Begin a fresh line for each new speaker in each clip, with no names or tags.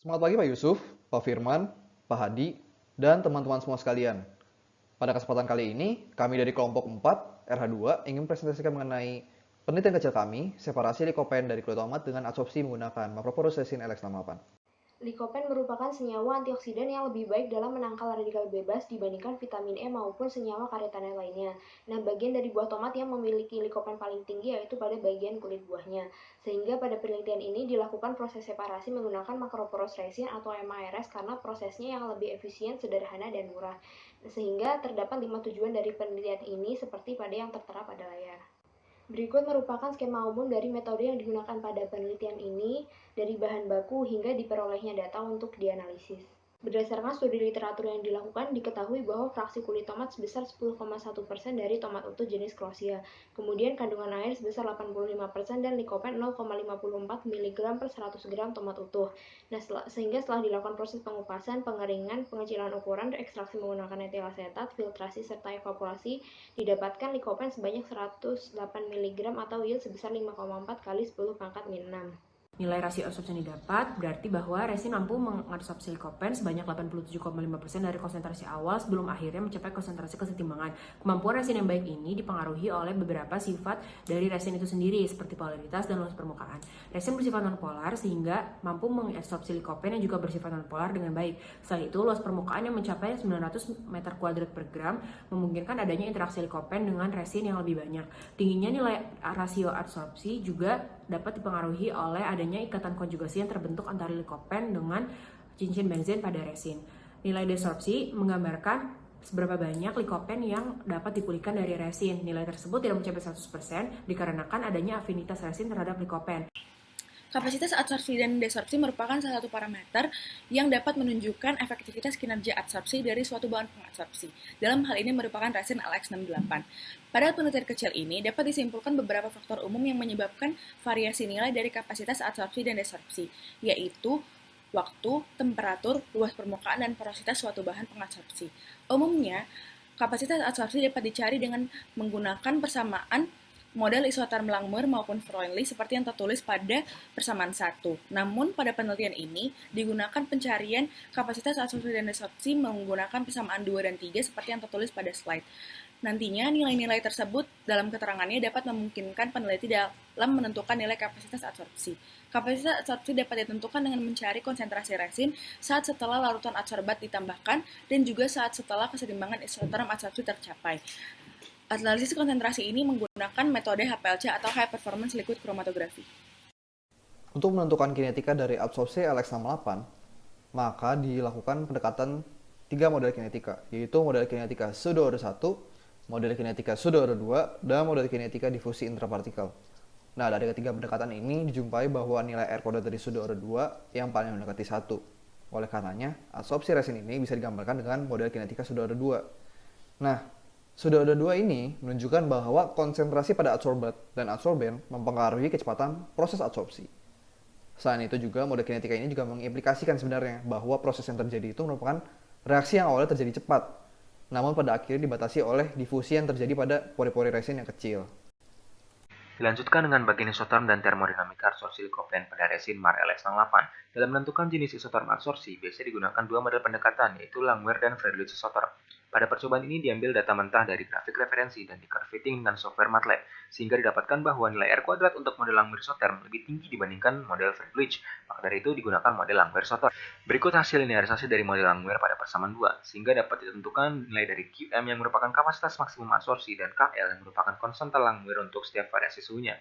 Selamat pagi Pak Yusuf, Pak Firman, Pak Hadi, dan teman-teman semua sekalian. Pada kesempatan kali ini, kami dari kelompok 4, RH2, ingin presentasikan mengenai penelitian kecil kami, separasi likopen dari kulit tomat dengan absorpsi menggunakan Macroporous resin LX68.
Likopen merupakan senyawa antioksidan yang lebih baik dalam menangkal radikal bebas dibandingkan vitamin E maupun senyawa karotenoid lainnya. Nah, bagian dari buah tomat yang memiliki likopen paling tinggi yaitu pada bagian kulit buahnya. Sehingga pada penelitian ini dilakukan proses separasi menggunakan macroporous resin atau MARS karena prosesnya yang lebih efisien, sederhana, dan murah. Sehingga terdapat 5 tujuan dari penelitian ini seperti pada yang tertera pada layar. Berikut merupakan skema umum dari metode yang digunakan pada penelitian ini, dari bahan baku hingga diperolehnya data untuk dianalisis. Berdasarkan studi literatur yang dilakukan, diketahui bahwa fraksi kulit tomat sebesar 10,1% dari tomat utuh jenis Croatia. Kemudian kandungan air sebesar 85% dan likopen 0,54 mg per 100 gram tomat utuh. Nah, sehingga setelah dilakukan proses pengupasan, pengeringan, pengecilan ukuran, ekstraksi menggunakan etil asetat, filtrasi, serta evaporasi, didapatkan likopen sebanyak 108 mg atau yield sebesar 5,4 kali 10 pangkat min 6.
Nilai rasio absorpsi yang didapat berarti bahwa resin mampu mengabsorpsi likopen sebanyak 87,5% dari konsentrasi awal sebelum akhirnya mencapai konsentrasi kesetimbangan. Kemampuan resin yang baik ini dipengaruhi oleh beberapa sifat dari resin itu sendiri, seperti polaritas dan luas permukaan. Resin bersifat nonpolar sehingga mampu mengabsorpsi likopen yang juga bersifat nonpolar dengan baik. Selain itu, luas permukaan yang mencapai 900 meter kuadrat per gram memungkinkan adanya interaksi likopen dengan resin yang lebih banyak. Tingginya nilai rasio absorpsi juga dapat dipengaruhi oleh adanya ikatan konjugasi yang terbentuk antara likopen dengan cincin benzen pada resin. Nilai desorpsi menggambarkan seberapa banyak likopen yang dapat dipulihkan dari resin. Nilai tersebut tidak mencapai 100% dikarenakan adanya afinitas resin terhadap likopen.
Kapasitas absorpsi dan desorpsi merupakan salah satu parameter yang dapat menunjukkan efektivitas kinerja absorpsi dari suatu bahan pengabsorpsi. Dalam hal ini merupakan resin LX68. Pada penelitian kecil ini dapat disimpulkan beberapa faktor umum yang menyebabkan variasi nilai dari kapasitas absorpsi dan desorpsi, yaitu waktu, temperatur, luas permukaan, dan porositas suatu bahan pengabsorpsi. Umumnya, kapasitas absorpsi dapat dicari dengan menggunakan persamaan model isoterm Langmuir maupun Freundlich seperti yang tertulis pada persamaan 1. Namun, pada penelitian ini digunakan pencarian kapasitas absorpsi dan desorpsi menggunakan persamaan 2 dan 3 seperti yang tertulis pada slide. Nantinya, nilai-nilai tersebut dalam keterangannya dapat memungkinkan peneliti dalam menentukan nilai kapasitas absorpsi. Kapasitas absorpsi dapat ditentukan dengan mencari konsentrasi resin saat setelah larutan adsorbat ditambahkan dan juga saat setelah keseimbangan isoterm absorpsi tercapai. Analisis konsentrasi ini menggunakan metode HPLC atau High Performance Liquid Chromatography.
Untuk menentukan kinetika dari absorpsi LX68, maka dilakukan pendekatan 3 model kinetika, yaitu model kinetika pseudo-order 1, model kinetika pseudo-order 2, dan model kinetika difusi intrapartikel. Nah, dari ketiga pendekatan ini dijumpai bahwa nilai R kode dari pseudo-order 2 yang paling mendekati 1. Oleh karenanya, absorpsi resin ini bisa digambarkan dengan model kinetika pseudo-order 2. Nah, pseudo-order 2 ini menunjukkan bahwa konsentrasi pada adsorbat dan adsorben mempengaruhi kecepatan proses absorpsi. Selain itu juga model kinetika ini juga mengimplikasikan sebenarnya bahwa proses yang terjadi itu merupakan reaksi yang awalnya terjadi cepat, namun pada akhirnya dibatasi oleh difusi yang terjadi pada pori-pori resin yang kecil.
Dilanjutkan dengan bagian isoterm dan termodinamika absorpsi likopen pada resin MAR LX68. Dalam menentukan jenis isoterm absorpsi, biasanya digunakan dua model pendekatan, yaitu Langmuir dan Freundlich isoterm. Pada percobaan ini diambil data mentah dari grafik referensi dan di-curvating dengan software MATLAB, sehingga didapatkan bahwa nilai R kuadrat untuk model Langmuir isoterm lebih tinggi dibandingkan model Freundlich. Maka dari itu digunakan model Langmuir isoterm. Berikut hasil linearisasi dari model Langmuir pada persamaan 2, sehingga dapat ditentukan nilai dari QM yang merupakan kapasitas maksimum absorpsi dan KL yang merupakan konstanta Langmuir untuk setiap variasi suhunya.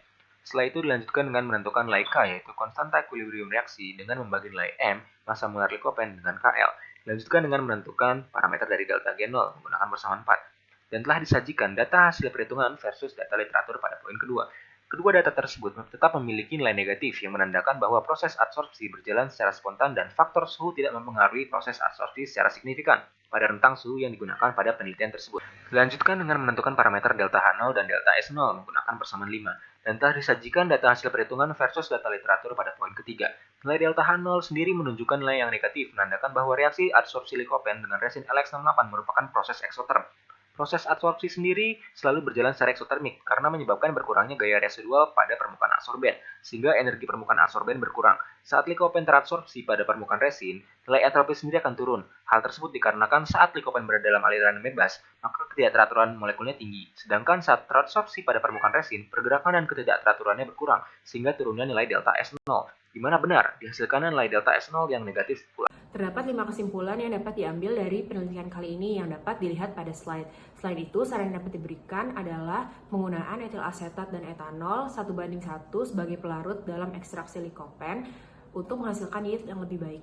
Setelah itu dilanjutkan dengan menentukan nilai K, yaitu konstanta equilibrium reaksi, dengan membagi nilai M, massa molar likopen, dengan KL. Dilanjutkan dengan menentukan parameter dari delta G0 menggunakan persamaan 4. Dan telah disajikan data hasil perhitungan versus data literatur pada poin kedua. Kedua data tersebut tetap memiliki nilai negatif yang menandakan bahwa proses adsorpsi berjalan secara spontan dan faktor suhu tidak mempengaruhi proses adsorpsi secara signifikan pada rentang suhu yang digunakan pada penelitian tersebut. Dilanjutkan dengan menentukan parameter delta H0 dan delta S0 menggunakan persamaan 5. Dan telah disajikan data hasil perhitungan versus data literatur pada poin ketiga. Nilai delta H0 sendiri menunjukkan nilai yang negatif, menandakan bahwa reaksi adsorpsi likopen dengan resin LX68 merupakan proses eksoterm. Proses adsorpsi sendiri selalu berjalan secara eksotermik karena menyebabkan berkurangnya gaya residual pada permukaan adsorben, sehingga energi permukaan adsorben berkurang. Saat likopen teradsorpsi pada permukaan resin, nilai entalpi sendiri akan turun. Hal tersebut dikarenakan saat likopen berada dalam aliran bebas, maka ketidakteraturan molekulnya tinggi. Sedangkan saat teradsorpsi pada permukaan resin, pergerakan dan ketidakteraturannya berkurang, sehingga turunnya nilai delta S0. Di mana benar dihasilkan nilai delta S0 yang negatif pula.
Terdapat 5 kesimpulan yang dapat diambil dari penelitian kali ini yang dapat dilihat pada slide. Selain itu, saran yang dapat diberikan adalah penggunaan etil asetat dan etanol 1:1 sebagai pelarut dalam ekstraksi likopen untuk menghasilkan yield yang lebih baik.